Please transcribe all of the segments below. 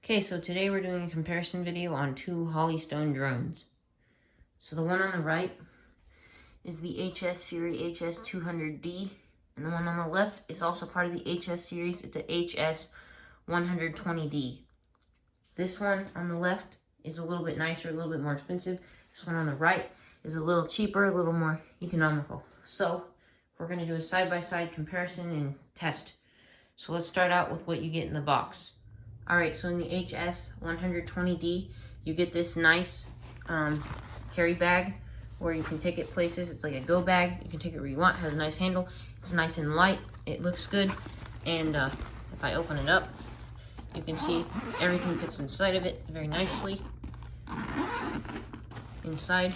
Okay, so today we're doing a comparison video on two Holystone drones. So the one on the right is the HS series HS200D, and the one on the left is also part of the HS series. It's the HS120D. This one on the left is a little bit nicer, a little bit more expensive. This one on the right is a little cheaper, a little more economical. So we're going to do a side-by-side comparison and test. So let's start out with what you get in the box. Alright, so in the HS120D, you get this nice carry bag where you can take it places. It's like a go bag. You can take it where you want. It has a nice handle. It's nice and light. It looks good. And if I open it up, you can see everything fits inside of it very nicely. Inside,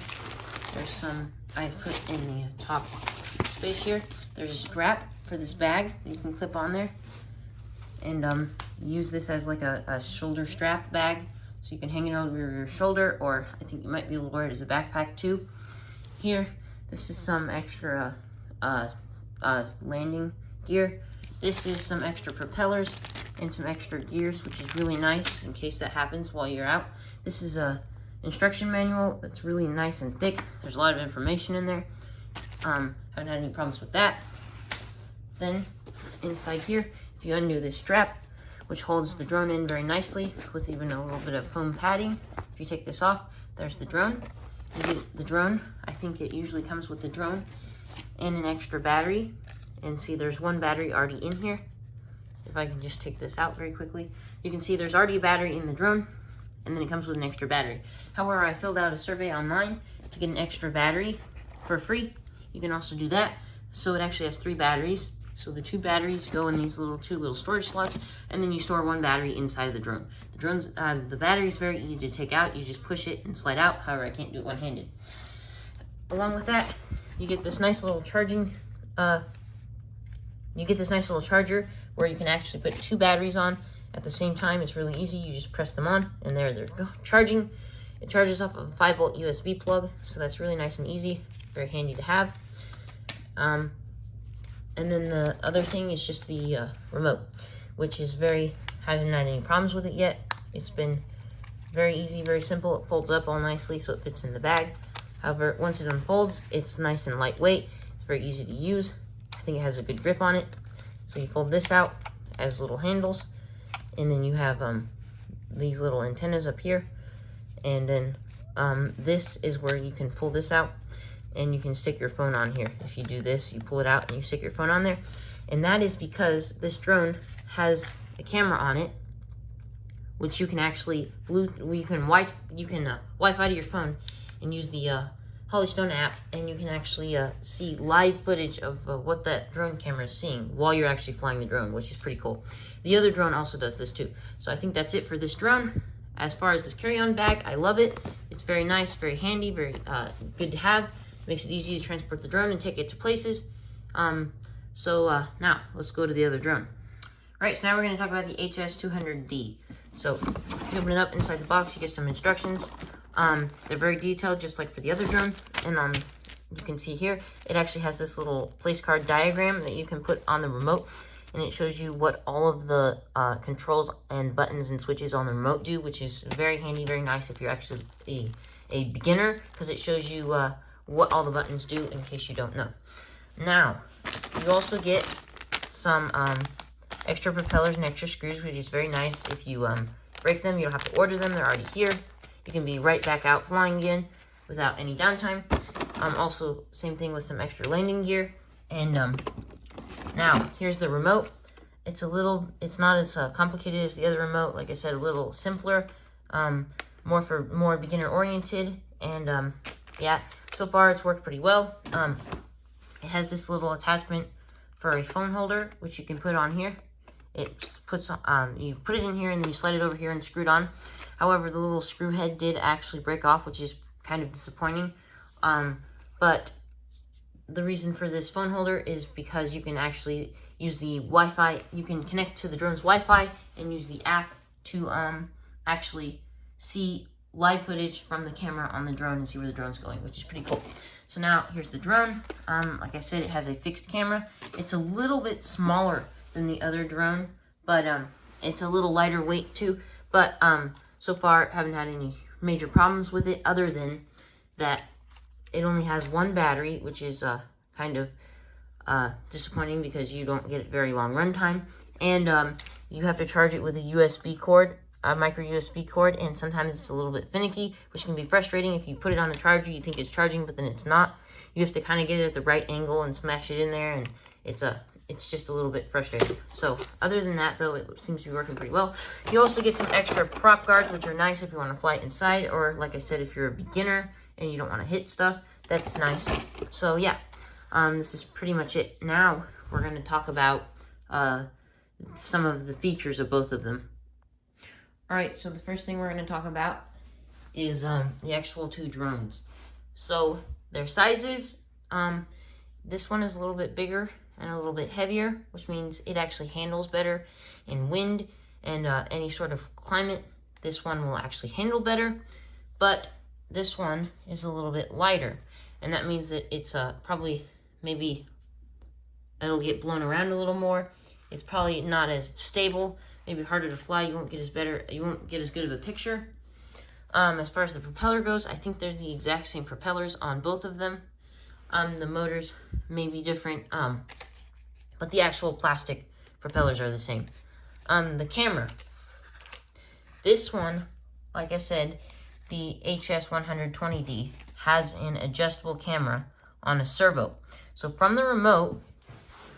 there's some I put in the top space here. There's a strap for this bag that you can clip on there. And use this as like a shoulder strap bag, so you can hang it over your shoulder, or I think you might be able to wear it as a backpack too. Here, this is some extra landing gear. This is some extra propellers and some extra gears, which is really nice in case that happens while you're out. This is a instruction manual that's really nice and thick. There's a lot of information in there. Haven't had any problems with that. Then inside here, if you undo this strap, which holds the drone in very nicely with even a little bit of foam padding, if you take this off, there's the drone. You get the drone. I think it usually comes with the drone and an extra battery. And see, there's one battery already in here. If I can just take this out very quickly, you can see there's already a battery in the drone, and then it comes with an extra battery. However, I filled out a survey online to get an extra battery for free. You can also do that. So it actually has 3 batteries. So the 2 batteries go in these two little storage slots, and then you store 1 battery inside of the drone. The battery is very easy to take out. You just push it and slide out. However, I can't do it one-handed. Along with that, you get this nice little charging. You get this nice little charger where you can actually put 2 batteries on at the same time. It's really easy. You just press them on, and there they go, charging. It charges off of a 5-volt USB plug, so that's really nice and easy. Very handy to have. And then the other thing is just the remote, which is haven't had any problems with it yet. It's been very easy, very simple. It folds up all nicely so it fits in the bag. However, once it unfolds, it's nice and lightweight. It's very easy to use. I think it has a good grip on it. So you fold this out as little handles, and then you have these little antennas up here. And then this is where you can pull this out, and you can stick your phone on here. If you do this, you pull it out and you stick your phone on there. And that is because this drone has a camera on it, which you can actually Wi-Fi to your phone and use the Holystone app, and you can actually see live footage of what that drone camera is seeing while you're actually flying the drone, which is pretty cool. The other drone also does this too. So I think that's it for this drone. As far as this carry-on bag, I love it. It's very nice, very handy, very good to have. Makes it easy to transport the drone and take it to places. Now, let's go to the other drone. Alright, so now we're going to talk about the HS200D. So, if you open it up inside the box, you get some instructions. They're very detailed, just like for the other drone. And you can see here, it actually has this little place card diagram that you can put on the remote. And it shows you what all of the controls and buttons and switches on the remote do, which is very handy, very nice if you're actually a beginner, because it shows you what all the buttons do in case you don't know. Now, you also get some extra propellers and extra screws, which is very nice. If you break them, you don't have to order them. They're already here. You can be right back out flying again without any downtime. Also, same thing with some extra landing gear. And now, here's the remote. It's not as complicated as the other remote. Like I said, a little simpler, more beginner-oriented, and yeah, so far it's worked pretty well. It has this little attachment for a phone holder, which you can put on here. It puts you put it in here, and then you slide it over here and screw it on. However, the little screw head did actually break off, which is kind of disappointing. But the reason for this phone holder is because you can actually use the Wi-Fi. You can connect to the drone's Wi-Fi and use the app to actually see live footage from the camera on the drone and see where the drone's going, which is pretty cool. So now here's the drone. Like I said, it has a fixed camera. It's a little bit smaller than the other drone, but it's a little lighter weight too. But so far, haven't had any major problems with it, other than that it only has one battery, which is kind of disappointing because you don't get very long runtime, and you have to charge it with a USB cord, a micro USB cord, and sometimes it's a little bit finicky, which can be frustrating. If you put it on the charger, you think it's charging, but then it's not. You have to kind of get it at the right angle and smash it in there, and it's just a little bit frustrating. So other than that, though, it seems to be working pretty well. You also get some extra prop guards, which are nice if you want to fly it inside, or like I said, if you're a beginner and you don't want to hit stuff, that's nice. So yeah, this is pretty much it. Now we're going to talk about some of the features of both of them. Alright, so the first thing we're going to talk about is the actual two drones. So their sizes, this one is a little bit bigger and a little bit heavier, which means it actually handles better in wind and any sort of climate. This one will actually handle better, but this one is a little bit lighter, and that means that it's probably, maybe it'll get blown around a little more. It's probably not as stable, maybe harder to fly. You won't get as good of a picture. As far as the propeller goes, I think they're the exact same propellers on both of them. The motors may be different, but the actual plastic propellers are the same. The camera. This one, like I said, the HS120D has an adjustable camera on a servo. So from the remote,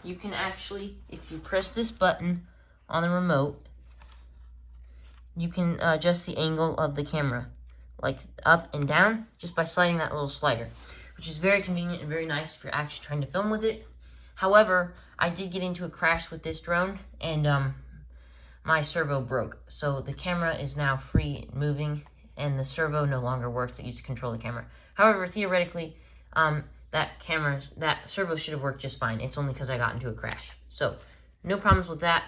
you can actually, if you press this button on the remote, you can adjust the angle of the camera, like up and down, just by sliding that little slider, which is very convenient and very nice if you're actually trying to film with it. However, I did get into a crash with this drone, and my servo broke. So the camera is now free and moving, and the servo no longer works. It used to control the camera. However, theoretically, that servo should have worked just fine. It's only because I got into a crash. So no problems with that,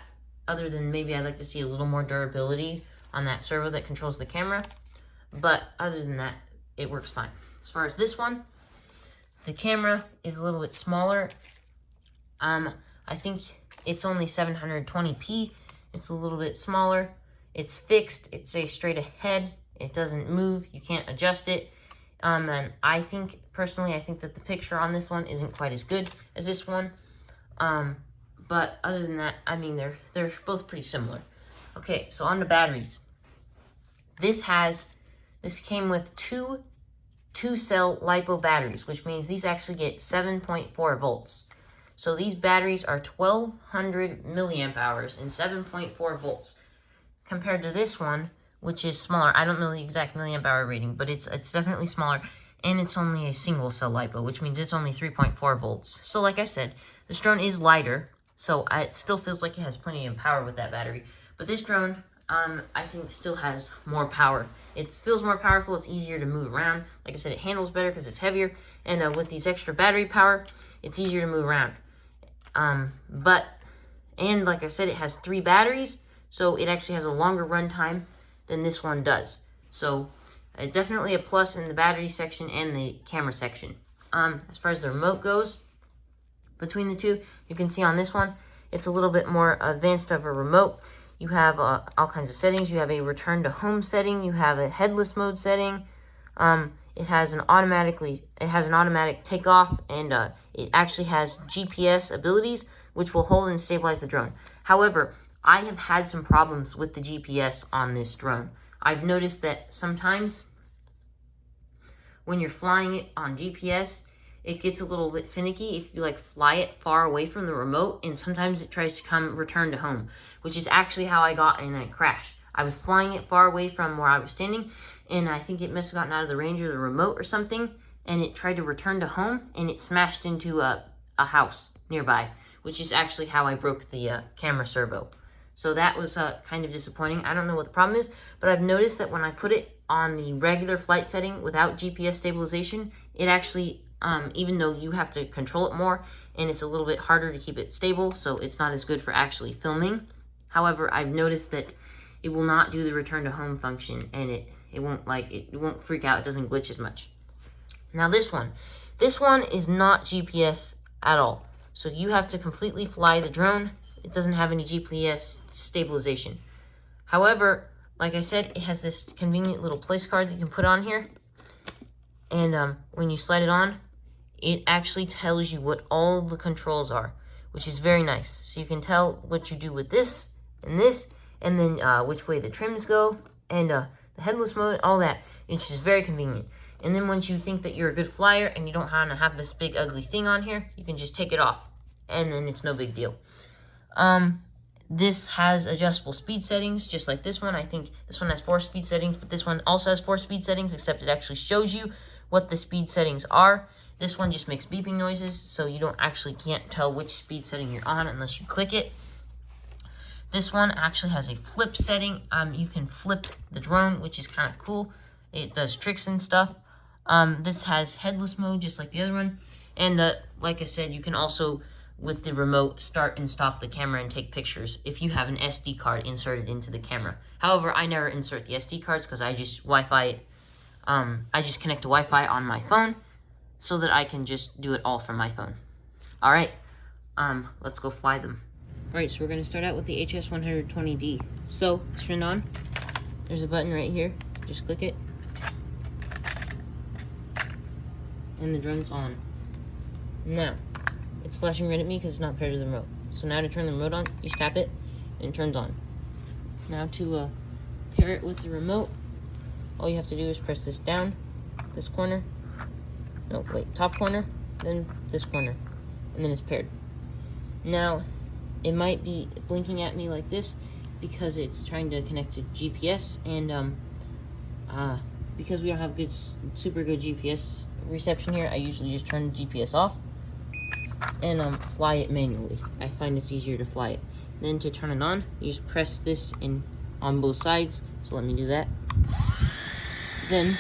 other than maybe I'd like to see a little more durability on that servo that controls the camera. But other than that, it works fine. As far as this one, the camera is a little bit smaller. I think it's only 720p. It's a little bit smaller. It's fixed. It stays straight ahead. It doesn't move. You can't adjust it. And I think, personally, I think that the picture on this one isn't quite as good as this one. But other than that, I mean, they're both pretty similar. Okay, so on the batteries. This came with two cell LiPo batteries, which means these actually get 7.4 volts. So these batteries are 1200 milliamp hours and 7.4 volts, compared to this one, which is smaller. I don't know the exact milliamp hour rating, but it's definitely smaller, and it's only a single cell LiPo, which means it's only 3.4 volts. So like I said, this drone is lighter, so it still feels like it has plenty of power with that battery. But this drone, I think, still has more power. It feels more powerful. It's easier to move around. Like I said, it handles better because it's heavier, and with these extra battery power, it's easier to move around. And like I said, it has 3 batteries, so it actually has a longer runtime than this one does. So definitely a plus in the battery section and the camera section. As far as the remote goes, between the two, you can see on this one, it's a little bit more advanced of a remote. You have all kinds of settings. You have a return to home setting. You have a headless mode setting. It has an automatic takeoff, and it actually has GPS abilities, which will hold and stabilize the drone. However, I have had some problems with the GPS on this drone. I've noticed that sometimes when you're flying it on GPS, it gets a little bit finicky if you fly it far away from the remote, and sometimes it tries to return to home, which is actually how I got in a crash. I was flying it far away from where I was standing, and I think it must have gotten out of the range of the remote or something, and it tried to return to home, and it smashed into a house nearby, which is actually how I broke the camera servo. So that was kind of disappointing. I don't know what the problem is, but I've noticed that when I put it on the regular flight setting without GPS stabilization, it actually, even though you have to control it more, and it's a little bit harder to keep it stable, so it's not as good for actually filming. However, I've noticed that it will not do the return to home function, and it won't freak out. It doesn't glitch as much. Now this one is not GPS at all. So you have to completely fly the drone. It doesn't have any GPS stabilization. However, like I said, it has this convenient little place card that you can put on here. And when you slide it on, it actually tells you what all the controls are, which is very nice. So you can tell what you do with this, and then which way the trims go, and the headless mode, all that. It's just very convenient. And then once you think that you're a good flyer and you don't want to have this big ugly thing on here, you can just take it off, and then it's no big deal. This has adjustable speed settings, just like this one. I think this one has 4 speed settings, but this one also has 4 speed settings, except it actually shows you what the speed settings are. This one just makes beeping noises, so you can't tell which speed setting you're on unless you click it. This one actually has a flip setting. You can flip the drone, which is kind of cool. It does tricks and stuff. This has headless mode, just like the other one. And like I said, you can also, with the remote, start and stop the camera and take pictures if you have an SD card inserted into the camera. However, I never insert the SD cards because I just Wi-Fi it. I just connect to Wi-Fi on my phone so that I can just do it all from my phone. Alright, let's go fly them. Alright, so we're going to start out with the HS120D. So, turn it on. There's a button right here. Just click it. And the drone's on. Now, it's flashing red at me because it's not paired to the remote. So now to turn the remote on, you tap it, and it turns on. Now to pair it with the remote, all you have to do is press this down, this corner, no, wait, top corner, then this corner, and then it's paired. Now, it might be blinking at me like this because it's trying to connect to GPS, and because we don't have super good GPS reception here, I usually just turn the GPS off and fly it manually. I find it's easier to fly it. Then to turn it on, you just press this in on both sides. So let me do that. Then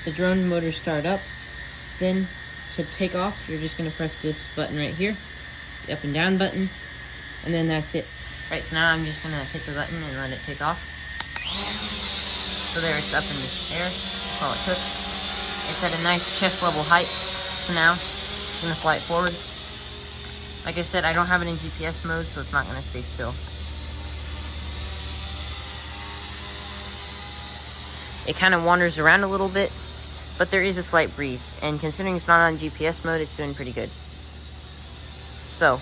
the drone motor start up. Then to take off, you're just gonna press this button right here, the up and down button, and then that's it. Right, so now I'm just gonna hit the button and let it take off. So there, it's up in this air. That's all it took. It's at a nice chest level height. So now, I'm gonna fly it forward. Like I said, I don't have it in GPS mode, so it's not gonna stay still. It kind of wanders around a little bit, but there is a slight breeze, and considering it's not on GPS mode, it's doing pretty good. So,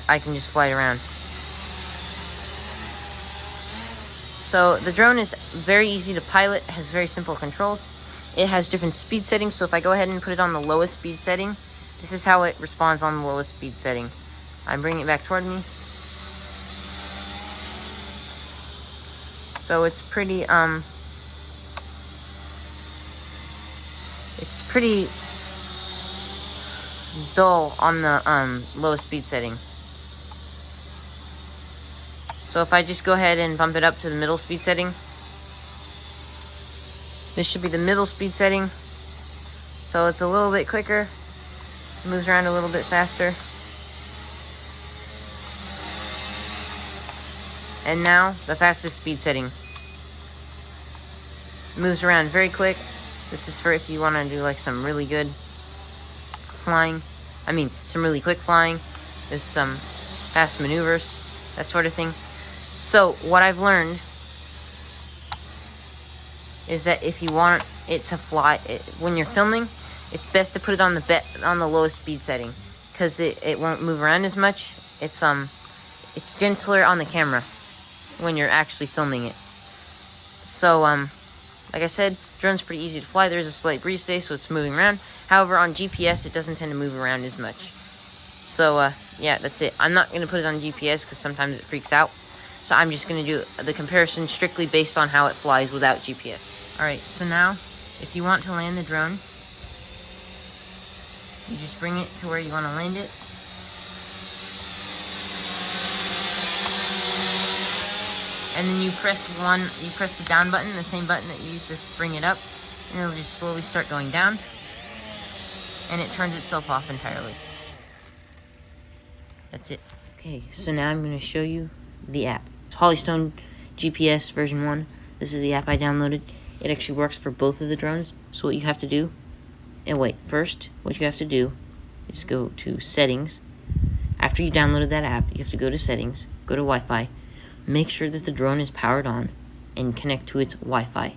I can just fly it around. So, the drone is very easy to pilot, has very simple controls. It has different speed settings, so if I go ahead and put it on the lowest speed setting, this is how it responds on the lowest speed setting. I'm bringing it back toward me. So it's pretty dull on the lowest speed setting. So if I just go ahead and bump it up to the middle speed setting, this should be the middle speed setting. So it's a little bit quicker, moves around a little bit faster. And now the fastest speed setting. Moves around very quick. This is for if you want to do like some really good flying. I mean, some really quick flying. There's some fast maneuvers, that sort of thing. So what I've learned is that if you want it to fly, when you're filming, it's best to put it on the lowest speed setting because it won't move around as much. It's gentler on the camera when you're actually filming it. So like I said, drone's pretty easy to fly. There's a slight breeze today, so it's moving around. However, on GPS, it doesn't tend to move around as much. So yeah, that's it. I'm not gonna put it on GPS because sometimes it freaks out. So I'm just gonna do the comparison strictly based on how it flies without GPS. Alright, so now, if you want to land the drone, you just bring it to where you want to land it. And then you press the down button, the same button that you used to bring it up, and it'll just slowly start going down, and it turns itself off entirely. That's it. Okay, so now I'm going to show you the app. It's Holystone GPS version 1. This is the app I downloaded. It actually works for both of the drones. So what you have to do, first, what you have to do is go to settings. After you downloaded that app, you have to go to settings, go to Wi-Fi, make sure that the drone is powered on and connect to its Wi-Fi.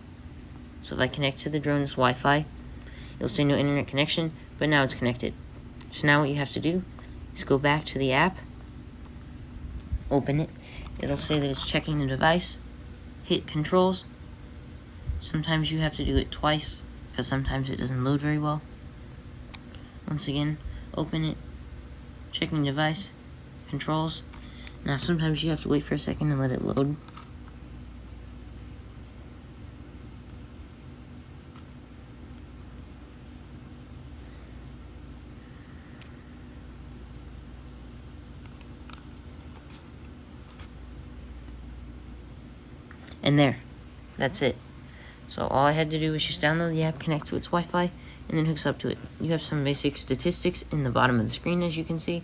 So if I connect to the drone's Wi-Fi, it'll say no internet connection, but now it's connected. So now what you have to do is go back to the app, open it. It'll say that it's checking the device, hit controls. Sometimes you have to do it twice because sometimes it doesn't load very well. Once again, open it, checking device, controls. Now sometimes you have to wait for a second and let it load. And there, that's it. So all I had to do was just download the app, connect to its Wi-Fi, and then hooks up to it. You have some basic statistics in the bottom of the screen, as you can see.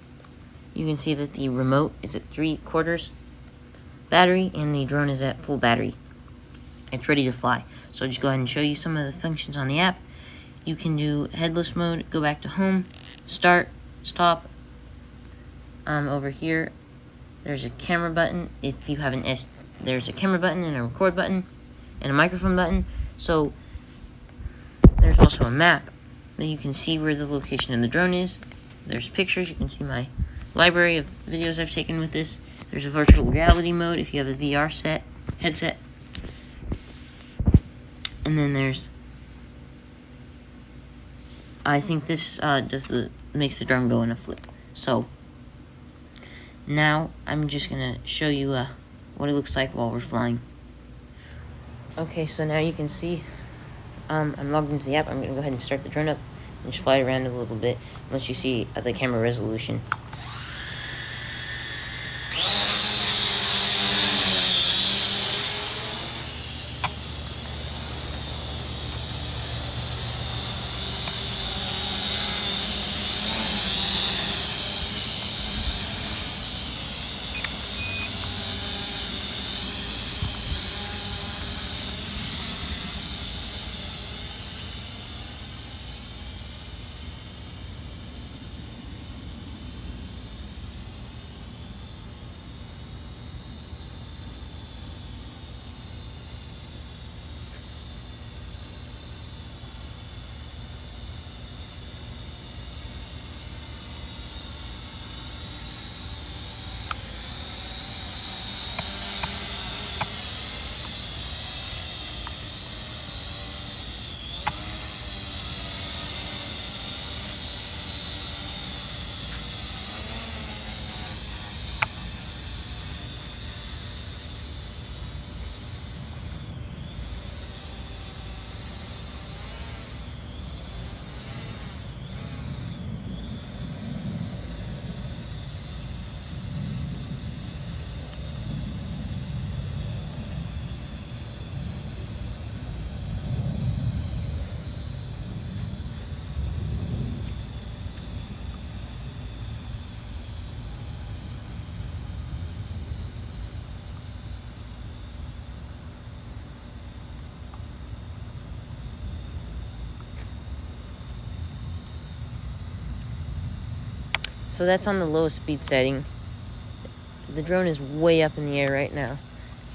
You can see that the remote is at 3/4 battery, and the drone is at full battery. It's ready to fly. So I'll just go ahead and show you some of the functions on the app. You can do headless mode, go back to home, start, stop. Over here, there's a camera button. If you have an there's a camera button and a record button and a microphone button. So there's also a map that you can see where the location of the drone is. There's pictures. You can see my library of videos I've taken with this. There's a virtual reality mode if you have a VR headset. And then there's, I think this makes the drone go in a flip. So now I'm just gonna show you what it looks like while we're flying. Okay, so now you can see I'm logged into the app. I'm gonna go ahead and start the drone up and just fly it around a little bit once you see the camera resolution. So that's on the lowest speed setting. The drone is way up in the air right now.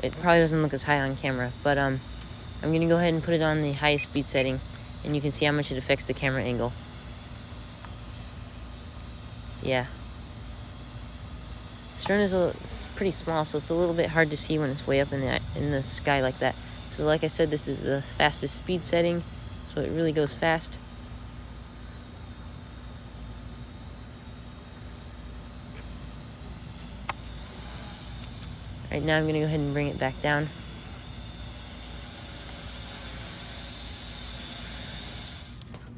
It probably doesn't look as high on camera, but I'm gonna go ahead and put it on the highest speed setting, and you can see how much it affects the camera angle. Yeah. This drone is it's pretty small, so it's a little bit hard to see when it's way up in the sky like that. So like I said, this is the fastest speed setting, so it really goes fast. Right now I'm going to go ahead and bring it back down.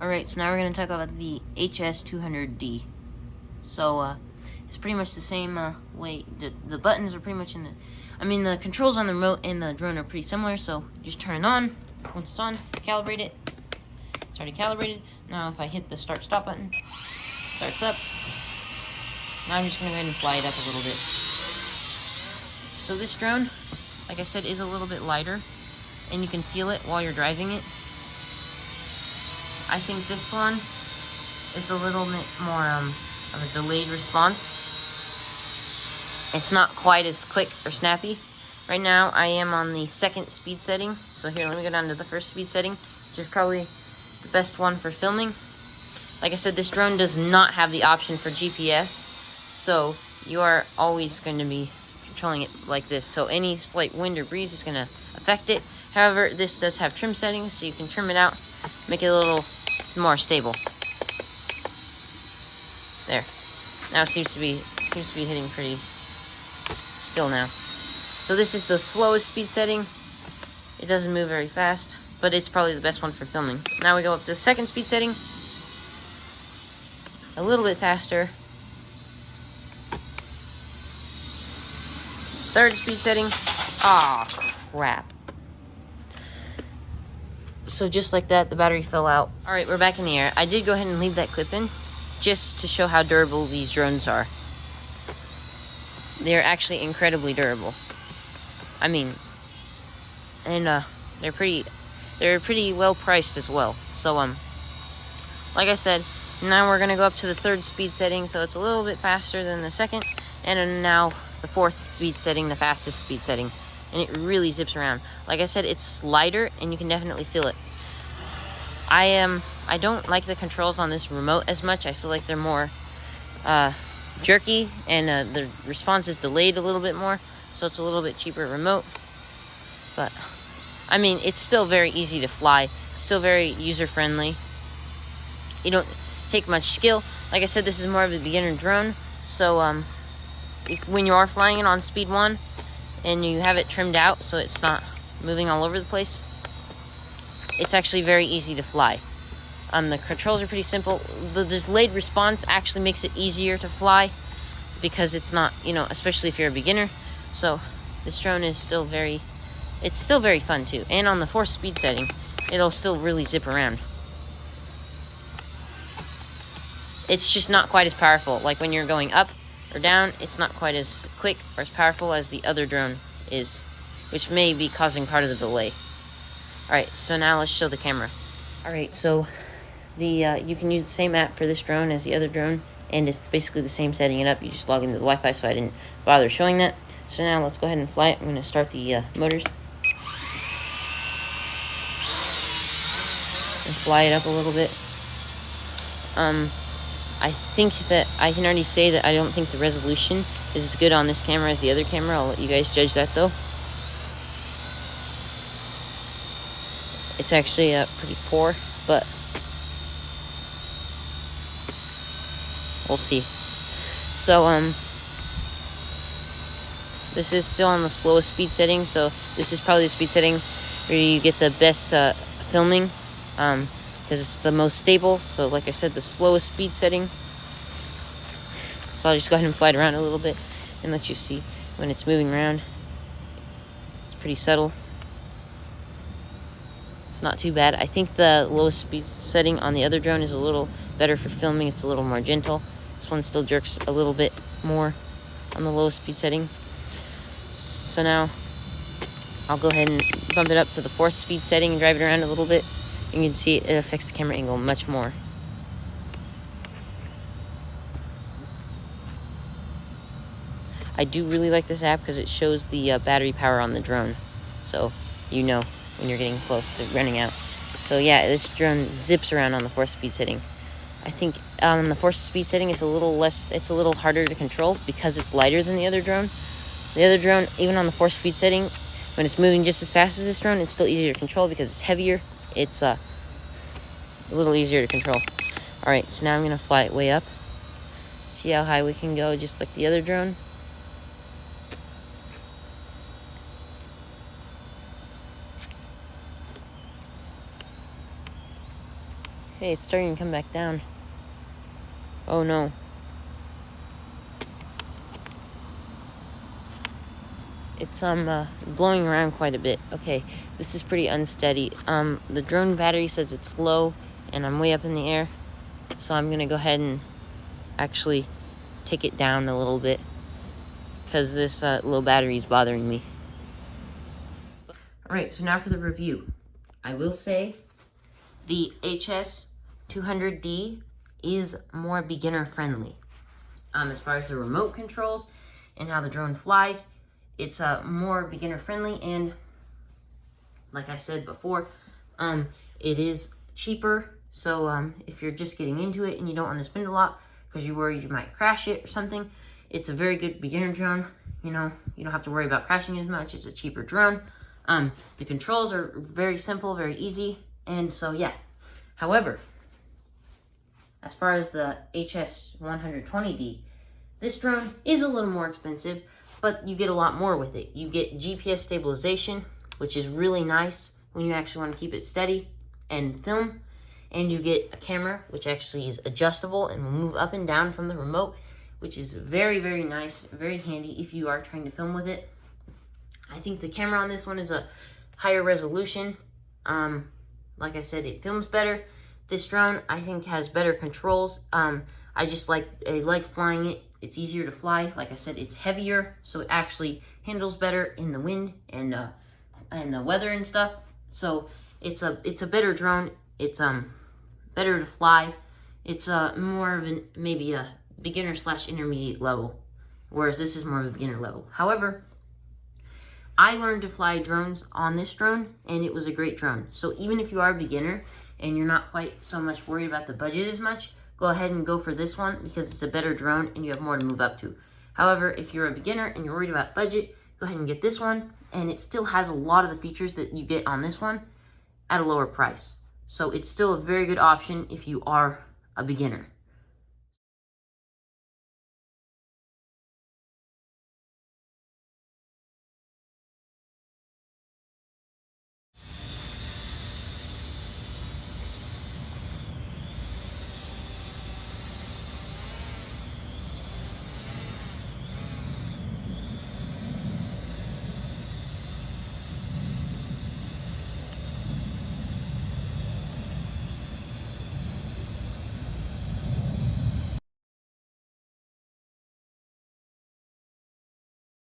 Alright, so now we're going to talk about the HS200D. So, it's pretty much the same way. The buttons are pretty much the controls on the remote and the drone are pretty similar, so just turn it on. Once it's on, calibrate it. It's already calibrated. Now if I hit the start-stop button, starts up. Now I'm just going to go ahead and fly it up a little bit. So this drone, like I said, is a little bit lighter, and you can feel it while you're driving it. I think this one is a little bit more of a delayed response. It's not quite as quick or snappy, Right now, I am on the second speed setting. So here, let me go down to the first speed setting, which is probably the best one for filming. Like I said, this drone does not have the option for GPS, so you are always going to be controlling it like this. So any slight wind or breeze is going to affect it. However, this does have trim settings, so you can trim it out, make it a little more stable. There. Now it seems to be hitting pretty still now. So this is the slowest speed setting. It doesn't move very fast, but it's probably the best one for filming. Now we go up to the second speed setting. A little bit faster. Third speed setting. Aw, crap. So just like that, the battery fell out. All right, we're back in the air. I did go ahead and leave that clip in just to show how durable these drones are. They're actually incredibly durable. I mean, and they're pretty well priced as well. So like I said, now we're gonna go up to the third speed setting, so it's a little bit faster than the second, and now the fourth speed setting, the fastest speed setting, and it really zips around. Like I said, it's lighter, and you can definitely feel it. I don't like the controls on this remote as much. I feel like they're more jerky, and the response is delayed a little bit more, so it's a little bit cheaper remote. But I mean, it's still very easy to fly, still very user-friendly. You don't take much skill. Like I said, this is more of a beginner drone, so when you are flying it on speed 1 and you have it trimmed out so it's not moving all over the place, it's actually very easy to fly. The controls are pretty simple. The delayed response actually makes it easier to fly because it's not, especially if you're a beginner. So this drone is still very fun too. And on the 4th speed setting, it'll still really zip around. It's just not quite as powerful. Like when you're going up or down, it's not quite as quick or as powerful as the other drone is, which may be causing part of the delay. Alright, so now let's show the camera. Alright, so you can use the same app for this drone as the other drone, and it's basically the same setting it up. You just log into the Wi-Fi, so I didn't bother showing that. So now let's go ahead and fly it. I'm going to start the motors and fly it up a little bit. I think that I can already say that I don't think the resolution is as good on this camera as the other camera. I'll let you guys judge that though. It's actually pretty poor, but we'll see. So this is still on the slowest speed setting, so this is probably the speed setting where you get the best filming, because it's the most stable. So like I said, the slowest speed setting. So I'll just go ahead and fly it around a little bit and let you see when it's moving around. It's pretty subtle. It's not too bad. I think the lowest speed setting on the other drone is a little better for filming. It's a little more gentle. This one still jerks a little bit more on the lowest speed setting. So now I'll go ahead and bump it up to the 4th speed setting and drive it around a little bit. You can see it affects the camera angle much more. I do really like this app because it shows the battery power on the drone, so you know when you're getting close to running out. So yeah, this drone zips around on the 4th speed setting. I think on the 4th speed setting it's a little harder to control because it's lighter than the other drone. The other drone, even on the 4th speed setting, when it's moving just as fast as this drone, it's still easier to control because it's heavier. It's a little easier to control. Alright, so now I'm going to fly it way up. See how high we can go, just like the other drone. Hey, it's starting to come back down. Oh no. It's blowing around quite a bit. Okay, this is pretty unsteady. The drone battery says it's low, and I'm way up in the air. So I'm gonna go ahead and actually take it down a little bit because this low battery is bothering me. Alright, so now for the review. I will say the HS200D is more beginner friendly. As far as the remote controls and how the drone flies, It's more beginner friendly, and like I said before, it is cheaper. So if you're just getting into it and you don't want to spend a lot because you're worried you might crash it or something, it's a very good beginner drone. You know, you don't have to worry about crashing as much. It's a cheaper drone. The controls are very simple, very easy, and so yeah. However, as far as the HS120D, this drone is a little more expensive, but you get a lot more with it. You get GPS stabilization, which is really nice when you actually want to keep it steady and film. And you get a camera, which actually is adjustable and will move up and down from the remote, which is very, very nice, very handy if you are trying to film with it. I think the camera on this one is a higher resolution. Like I said, it films better. This drone, I think, has better controls. I like flying it. It's easier to fly. Like I said, it's heavier, so it actually handles better in the wind and the weather and stuff. So it's a better drone. It's better to fly. It's more of maybe a beginner / intermediate level, whereas this is more of a beginner level. However, I learned to fly drones on this drone, and it was a great drone. So even if you are a beginner and you're not quite so much worried about the budget as much, go ahead and go for this one because it's a better drone and you have more to move up to. However, if you're a beginner and you're worried about budget, go ahead and get this one, and it still has a lot of the features that you get on this one at a lower price. So it's still a very good option if you are a beginner.